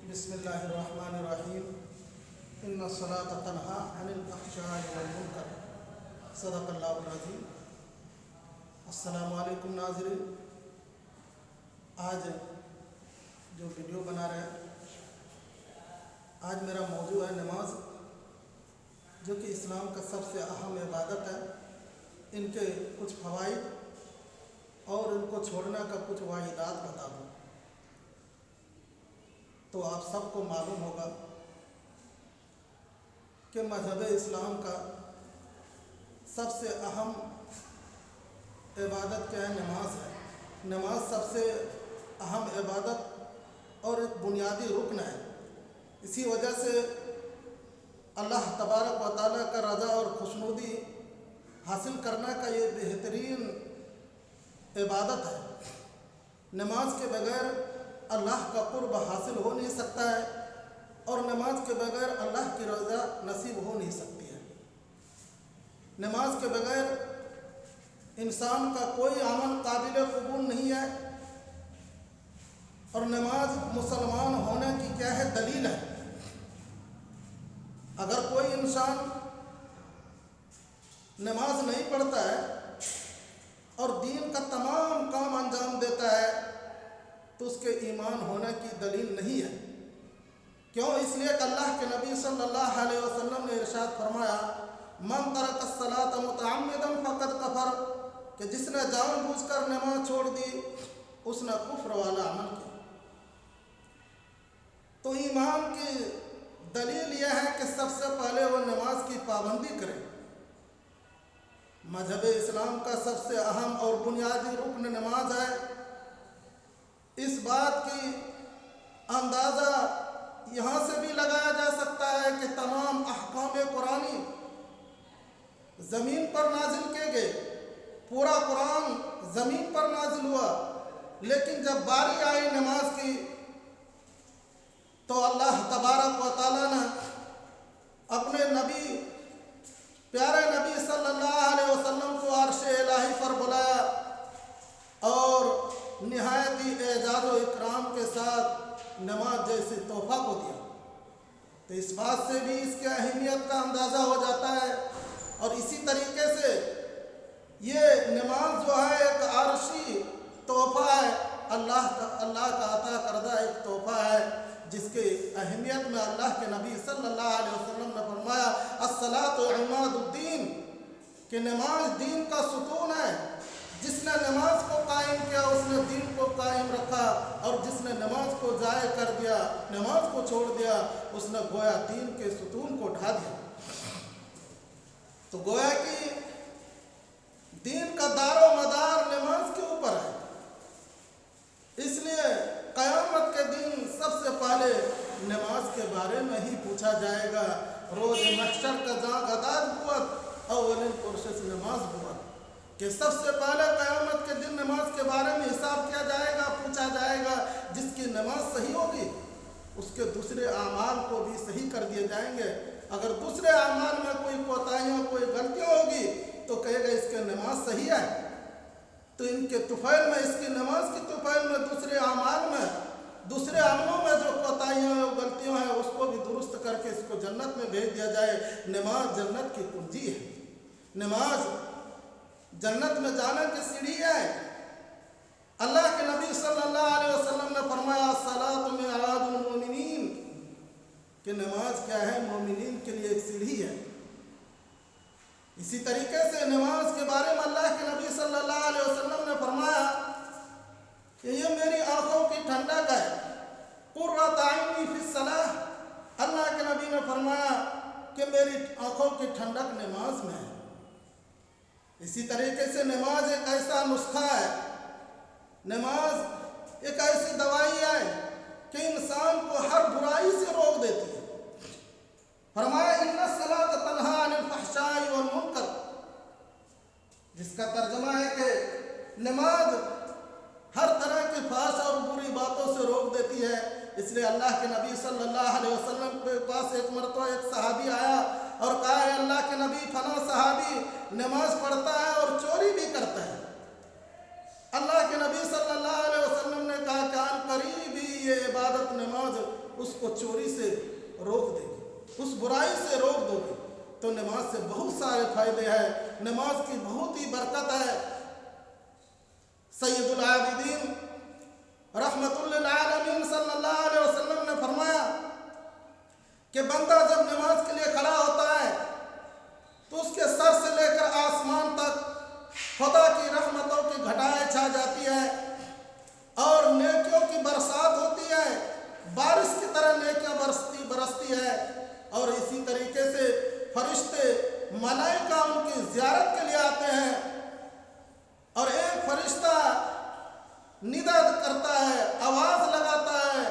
بسم اللہ الرحمن الرحیم ان الصلاۃ تنہا عن الفحشاء والمنکر صدق اللہ العظیم۔ السلام علیکم ناظرین، آج جو ویڈیو بنا رہے ہیں، آج میرا موضوع ہے نماز، جو کہ اسلام کا سب سے اہم عبادت ہے۔ ان کے کچھ فوائد اور ان کو چھوڑنے کا کچھ واحدات بتا دوں تو آپ سب کو معلوم ہوگا کہ مذہب اسلام کا سب سے اہم عبادت کیا ہے؟ نماز ہے۔ نماز سب سے اہم عبادت اور ایک بنیادی رکن ہے۔ اسی وجہ سے اللہ تبارک و تعالیٰ کا رضا اور خوشنودی حاصل کرنے کا یہ بہترین عبادت ہے۔ نماز کے بغیر اللہ کا قرب حاصل ہو نہیں سکتا ہے، اور نماز کے بغیر اللہ کی رضا نصیب ہو نہیں سکتی ہے۔ نماز کے بغیر انسان کا کوئی عمل قابل قبول نہیں ہے، اور نماز مسلمان ہونے کی کیا ہے؟ دلیل ہے۔ اگر کوئی انسان نماز نہیں پڑھتا ہے اور دین کا تمام کام انجام دیتا ہے تو اس کے ایمان ہونے کی دلیل نہیں ہے۔ کیوں؟ اس لیے کہ اللہ کے نبی صلی اللہ علیہ وسلم نے ارشاد فرمایا، من ترک الصلاۃ متعمدا فقد کفر، کہ جس نے جان بوجھ کر نماز چھوڑ دی اس نے کفر والا عمل کیا۔ تو ایمان کی دلیل یہ ہے کہ سب سے پہلے وہ نماز کی پابندی کرے۔ مذہب اسلام کا سب سے اہم اور بنیادی رکن نماز ہے۔ اس بات کی اندازہ یہاں سے بھی لگایا جا سکتا ہے کہ تمام احکام قرآنی زمین پر نازل کیے گئے، پورا قرآن زمین پر نازل ہوا، لیکن جب باری آئی نماز کی تو اللہ تبارک و تعالیٰ نے اپنے نبی، پیارے نبی صلی اللہ علیہ وسلم کو عرش الہی پر بلایا اور نہایت ہی اعزاز و اکرام کے ساتھ نماز جیسے تحفہ کو دیا۔ تو اس بات سے بھی اس کی اہمیت کا اندازہ ہو جاتا ہے۔ اور اسی طریقے سے یہ نماز جو ہے ایک عرشی تحفہ ہے، اللہ کا عطا کردہ ایک تحفہ ہے، جس کی اہمیت میں اللہ کے نبی صلی اللہ علیہ وسلم نے فرمایا، الصلاۃ عماد الدین، کہ نماز دین کا ستون ہے۔ جس نے نماز کو قائم کیا اس نے دین کو قائم رکھا، اور جس نے نماز کو ضائع کر دیا، نماز کو چھوڑ دیا، اس نے گویا دین کے ستون کو ڈھا دیا۔ تو گویا کہ دین کا دار و مدار نماز کے اوپر ہے۔ اس لیے قیامت کے دن سب سے پہلے نماز کے بارے میں ہی پوچھا جائے گا۔ روز محشر کا جاں غداد بوت اولین پرشس نماز بوت، کہ سب سے پہلے قیامت کے دن نماز کے بارے میں حساب کیا جائے گا، پوچھا جائے گا۔ جس کی نماز صحیح ہوگی اس کے دوسرے اعمال کو بھی صحیح کر دیے جائیں گے۔ اگر دوسرے اعمال میں کوئی کوتاہیاں، کوئی غلطیاں ہوگی تو کہے گا اس کی نماز صحیح ہے، تو ان کے طفیل میں، اس کی نماز کی طفیل میں دوسرے اعمال میں، دوسرے عملوں میں جو کوتاہیاں ہیں، غلطیاں ہیں، اس کو بھی درست کر کے اس کو جنت میں بھیج دیا جائے۔ نماز جنت کی کنجی ہے۔ نماز جنت میں جانے کی سیڑھی ہے۔ اللہ کے نبی صلی اللہ علیہ وسلم نے فرمایا، الصلاۃ معراج المومنین، کہ نماز کیا ہے؟ مومنین کے لیے ایک سیڑھی ہے۔ اسی طریقے سے نماز کے بارے میں اللہ کے نبی صلی اللہ علیہ وسلم نے فرمایا کہ یہ میری آنکھوں کی ٹھنڈک ہے، قرۃ عینی فی الصلاۃ۔ اللہ کے نبی نے فرمایا کہ میری آنکھوں کی ٹھنڈک نماز میں ہے۔ اسی طریقے سے نماز ایک ایسا نسخہ ہے، نماز ایک ایسی دوائی ہے کہ انسان کو ہر برائی سے روک دیتی ہے۔ فرمایا، ان الصلاۃ تنہا عن الفحشاء والمنکر، جس کا ترجمہ ہے کہ نماز ہر طرح کی فحش اور بری باتوں سے روک دیتی ہے۔ اس لیے اللہ کے نبی صلی اللہ علیہ وسلم کے پاس ایک مرتبہ ایک صحابی آیا اور کہا، ہے اللہ کے نبی، فلاں صحابی نماز پڑھتا ہے اور چوری بھی کرتا ہے۔ اللہ کے نبی صلی اللہ علیہ وسلم نے کہا کہ عن قریب ये इबादत नमाज उसको चोरी से रोक देगी, उस बुराई से रोक दोगी। तो नमाज से बहुत सारे फायदे हैं, नमाज की बहुत ही बरकत है। सैयदुल आबिदीन रहमतुल लिल आलमीन सल्लल्लाहु अलैहि वसल्लम ने फरमाया कि बंदा जब नमाज के लिए खड़ा होता है तो उसके सर से लेकर आसमान तक खुदा की रहमतों की घटाएं छा जाती है और नेकियों की बरसात होती है, बारिश की तरह नेकियां बरसती है। और इसी तरीके से फरिश्ते मलाइका उनकी ज़ियारत के लिए आते हैं और एक फरिश्ता निदा करता है, आवाज़ लगाता है,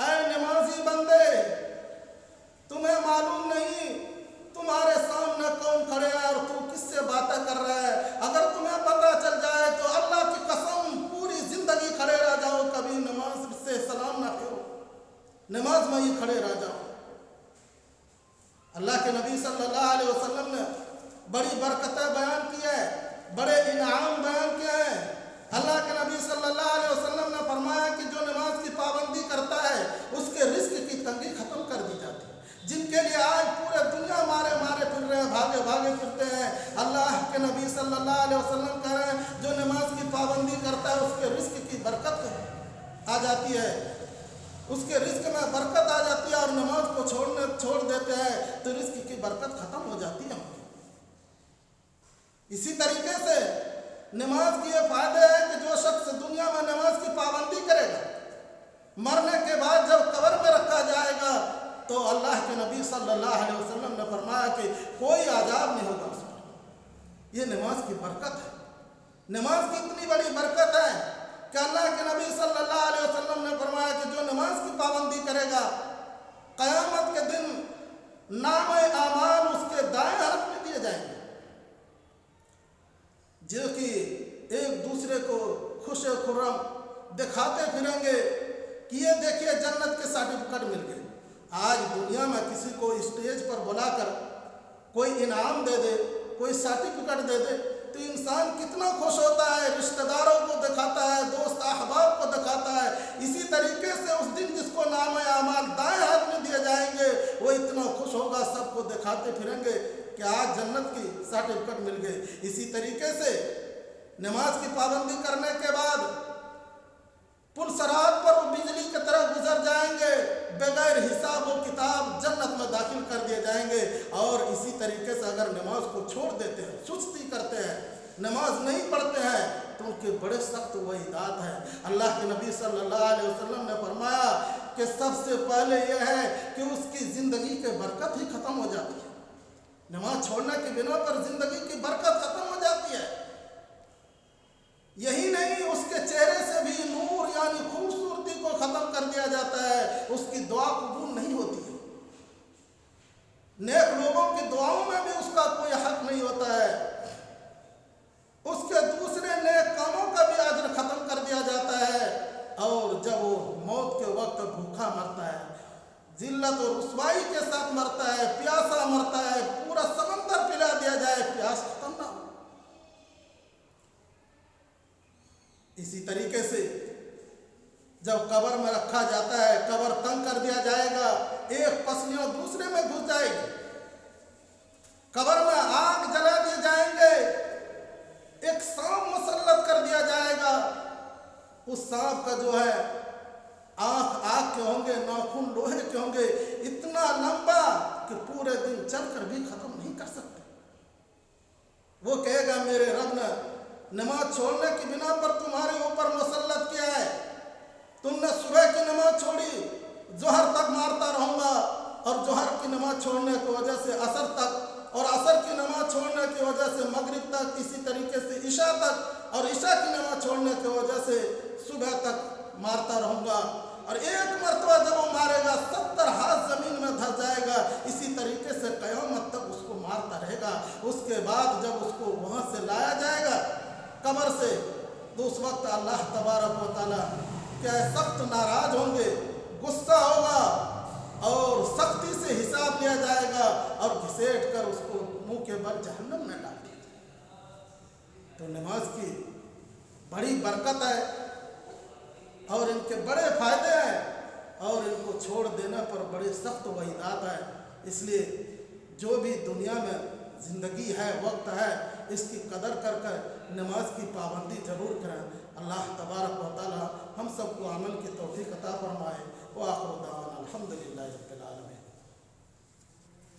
ऐ नमाजी बंदे, तुम्हें मालूम नहीं तुम्हारे सामने कौन खड़े हैं और तू किससे बातें कर रहा है। अगर तुम्हें पता चल जाए तो अल्लाह की कसम पूरी जिंदगी खड़े रह जाओ, कभी नमाज से सलाम ना करो, नमाज में ही खड़े रह जाओ। अल्लाह के नबी सल्लल्लाहु अलैहि वसल्लम ने बड़ी बरकतें बयान की है, बड़े इनाम बयान किए हैं। अल्लाह के नबी सल्लल्लाहु अलैहि वसल्लम ने फरमाया कि जो नमाज की पाबंदी करता है उसके रिस्क की तंगी खत्म कर दी जाती है। जिनके लिए आज पूरे दुनिया मारे मारे फिर रहे हैं, भागे भागे फिरते हैं, अल्लाह के नबी सल्लल्लाहु अलैहि वसल्लम कह रहे हैं जो नमाज की पाबंदी करता है उसके रिस्क की बरकत आ जाती है, उसके रिस्क में बरकत आ जाती है। और नमाज को छोड़ देते हैं तो रिस्क की बरकत खत्म हो जाती है। इसी तरीके से नमाज के ये फायदे हैं कि जो शख्स दुनिया में नमाज की पाबंदी करेगा, मरने के बाद जब कब्र में रखा जाएगा तो अल्लाह के नबी सल्लल्लाहु अलैहि वसल्लम ने फरमाया कि कोई आजाब नहीं होगा उस पर। ये नमाज की बरकत है। नमाज की इतनी बड़ी बरकत है कि अल्लाह के नबी सल्लल्लाहु अलैहि वसल्लम ने फरमाया कि जो नमाज की पाबंदी करेगा क़यामत के दिन नामे आमाल उसके दाएं हाथ में दिए जाएंगे, जो कि एक दूसरे को खुश खुर्रम दिखाते फिरेंगे कि ये देखिए जन्नत के सर्टिफिकेट मिल गए। आज दुनिया में किसी को स्टेज पर बुलाकर कोई इनाम दे दे, कोई सर्टिफिकेट दे दे तो इंसान कितना खुश होता है, रिश्तेदारों को दिखाता है, दोस्त अहबाब को दिखाता है। इसी तरीके से उस दिन जिसको नाम आमाल दाएं हाथ में दिए जाएंगे वो इतना खुश होगा, सबको दिखाते फिरेंगे कि आज जन्नत की सर्टिफिकेट मिल गए। इसी तरीके से नमाज की पाबंदी करने के बाद पुलसरात पर वो बिजली की तरह गुजर जाएंगे, बगैर हिसाब व किताब जन्नत में दाखिल कर दिए जाएंगे। और इसी तरीके से अगर नमाज को छोड़ देते हैं, सुस्ती करते हैं, नमाज नहीं पढ़ते हैं तो उनके बड़े सख्त वईदात हैं। अल्लाह के नबी सल्लल्लाहु अलैहि वसल्लम ने फरमाया कि सबसे पहले यह है कि उसकी ज़िंदगी की बरकत ही ख़त्म हो जाती है। नमाज छोड़ने के बिना पर ज़िंदगी की बरकत ख़त्म हो जाती है। यही नहीं, उसके चेहरे से भी नूर यानी खूबसूरती को ख़त्म कर दिया जाता है, उसकी दुआ कबूल नहीं होती है, नेक लोगों की दुआओं में भी उसका कोई हक नहीं होता है, उसके दूसरे नेक कामों का भी अजर ख़त्म कर दिया जाता है। और जब वो मौत के वक्त भूखा मरता है, जिल्लत और रुसवाई के साथ मरता है, प्यासा मरता है, पूरा समंदर पिला दिया जाए, प्यास खत्म ना हो। इसी तरीके से जब कब्र में रखा जाता है, कब्र तंग कर दिया जाएगा, एक पसलियों दूसरे में घुस जाएगी, कब्र में आग जला दिए जाएंगे, एक सांप मुसल्लत कर दिया जाएगा। उस सांप का जो है आंख आग के होंगे, नाखून लोहे के होंगे, इतना लंबा कि पूरे दिन चलकर भी खत्म नहीं कर सकते। वो कहेगा मेरे रब ने नमाज छोड़ने की बिना पर तुम्हारे ऊपर मुसल्लत किया है, तुमने सुबह की नमाज छोड़ी, जोहर तक मारता रहूँगा, और जोहर की नमाज छोड़ने की वजह से असर तक, और असर की नमाज छोड़ने की वजह से मगरिब तक, इसी तरीके से इशा तक, और इशा की नमाज छोड़ने की वजह से सुबह तक मारता रहूँगा। और एक मरतबा जब वो मारेगा 70 हाथ ज़मीन में धस जाएगा। इसी तरीके से क़यामत तक उसको मारता रहेगा। उसके बाद जब उसको वहाँ से लाया जाएगा कब्र से, तो उस वक्त अल्लाह तबारक व तआला क्या सख्त नाराज़ होंगे, गुस्सा होगा और सख्ती से हिसाब लिया जाएगा और घसीट कर उसको मुंह के बल जहन्नम में डाल दिया जाएगा। तो नमाज की बड़ी बरकत है और इनके बड़े फायदे हैं। اور ان کو چھوڑ دینے پر بڑی سخت وعیدات ہے۔ اس لیے جو بھی دنیا میں زندگی ہے، وقت ہے، اس کی قدر کر کر نماز کی پابندی ضرور کریں۔ اللہ تبارک و تعالی ہم سب کو عمل کی توفیق عطا فرمائے۔ وآخر دعوانا الحمدللہ رب العالمین۔